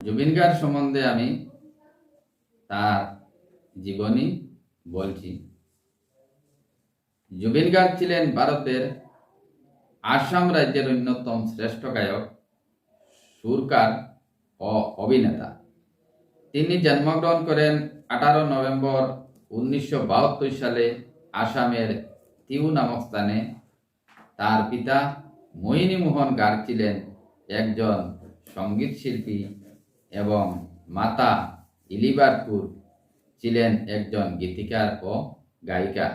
জুবিন গার্গ সম্বন্ধে আমি তার জীবনী বলছি। জুবিন গার্গ ছিলেন ভারতের আসাম রাজ্যের অন্যতম শ্রেষ্ঠ গায়ক, সুরকার ও অভিনেতা। তিনি জন্মগ্রহণ করেন 18 নভেম্বর 1972 সালে আসামের তিউ নামক স্থানে। তার পিতা মোহিনী মোহন গার্গ ছিলেন একজন সঙ্গীত শিল্পী এবং মাতা ইলিবার কৌর ছিলেন একজন গীতিকার ও গায়িকা।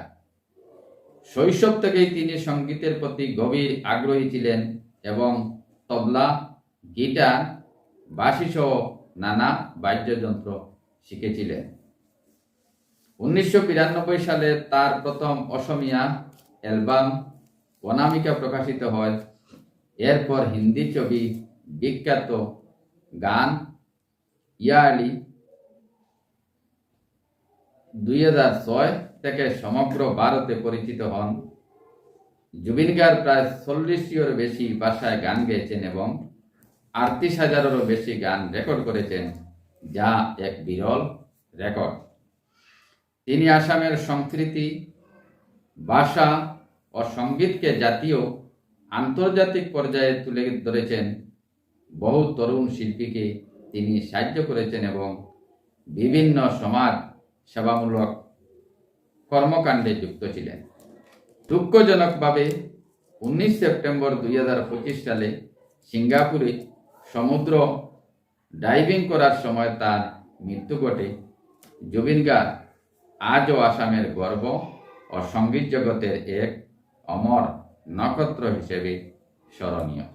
শৈশব থেকেই তিনি সঙ্গীতের প্রতি গভীর আগ্রহী ছিলেন এবং তবলা, গিটার, বাঁশি সহ নানা বাদ্যযন্ত্র শিখেছিলেন। 1992 সালে তার প্রথম অসমীয়া অ্যালবাম অনামিকা প্রকাশিত হয়। এরপর হিন্দি ছবি বিখ্যাত গান ইয়ালি 2006 থেকে সমগ্র ভারতে পরিচিত হন। জুবিন গার্গ প্রায় 40টিরও বেশি ভাষায় গান গেয়েছেন এবং 38,000-এরও বেশি গান রেকর্ড করেছেন, যা এক বিরল রেকর্ড। তিনি আসামের সংস্কৃতি, ভাষা ও সঙ্গীতকে জাতীয় আন্তর্জাতিক পর্যায়ে তুলে ধরেছেন। বহু তরুণ শিল্পীকে তিনি সাহায্য করেছেন এবং বিভিন্ন সমাজ সেবামূলক কর্মকাণ্ডে যুক্ত ছিলেন। দুঃখজনকভাবে 19 সেপ্টেম্বর 2025 সালে সিঙ্গাপুরে সমুদ্র ডাইভিং করার সময় তার মৃত্যু ঘটে। জুবিন গার্গ আজও আসামের গর্ব ও সঙ্গীত জগতের এক অমর নক্ষত্র হিসেবে স্মরণীয়।